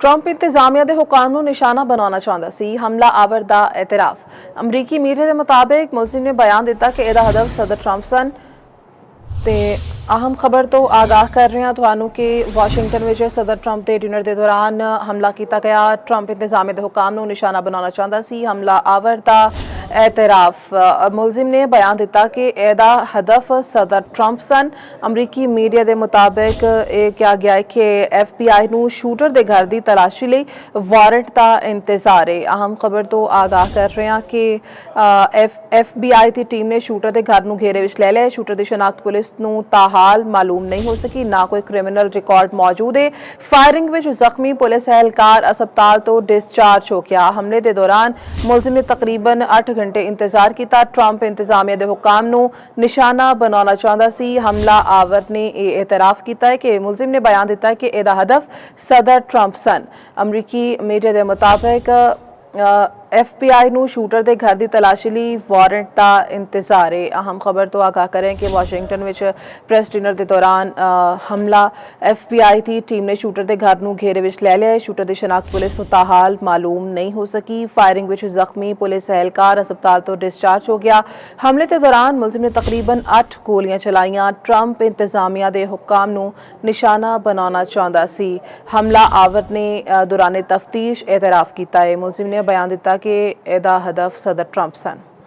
Trump इंतजामिया के हुकाम को निशाना बनाना चाहता सी। हमला आवर का एतराफ। अमरीकी मीडिया के मुताबिक मुलजिम ने बयान दिता कि इसका हदफ सदर ट्रंप सन। ते अहम खबर तो आगाह कर रहे हैं थानू कि वाशिंगटन में सदर ट्रंप के डिनर के दौरान हमला किया गया। ट्रंप इंतजामिया के हुकाम को निशाना बनाना चाहता सी। हमला आवर का एतराफ। मुलजिम ने बयान दिता कि इसका हदफ सदर ट्रंप सन। अमरीकी मीडिया के मुताबिक कहा गया है कि FBI को शूटर के घर की तलाशी लिए वारंट का इंतजार है। अहम खबर तो आगाह कर रहे हैं कि FBI की टीम ने शूटर के घर को घेरे में ले लिया। शूटर की शनाख्त पुलिस ਨੂੰ ताहाल मालूम नहीं हो सकी। ना कोई क्रिमिनल रिकॉर्ड मौजूद है। फायरिंग में जख्मी पुलिस एहलकार अस्पताल तो डिस्चार्ज हो गया। हमले के दौरान मुलजिम ने तकरीबन 8 घंटे इंतजार किया। ट्रंप इंतजामिया के हुकाम को निशाना बनाना चाहता सी। हमला आवर ने यह एतराफ किया है कि मुलजिम ने बयान दिता है कि इसका हदफ सदर ट्रंप सन। अमरीकी मीडिया के मुताबिक FBI को शूटर के घर की तलाशी ली वारंट का इंतजार है। अहम खबर तो आगाह करें कि वाशिंगटन में प्रेस डिनर के दौरान हमला FBI की टीम ने शूटर के घर को घेरे में ले लिया। शूटर की शनाख्त पुलिस को ताहाल मालूम नहीं हो सकी। फायरिंग में जख्मी पुलिस एहलकार अस्पताल तो डिस्चार्ज हो गया। हमले के दौरान मुलजिम ने तकरीबन 8 गोलियां चलाइयां। ट्रंप इंतजामिया के हुकाम को निशाना बनाना चाहता सी। हमला आवर ने दौरान तफ्तीश एतराफ किया है। मुलजिम ने बयान दिता कि इसका हदफ सदर ट्रंप सन।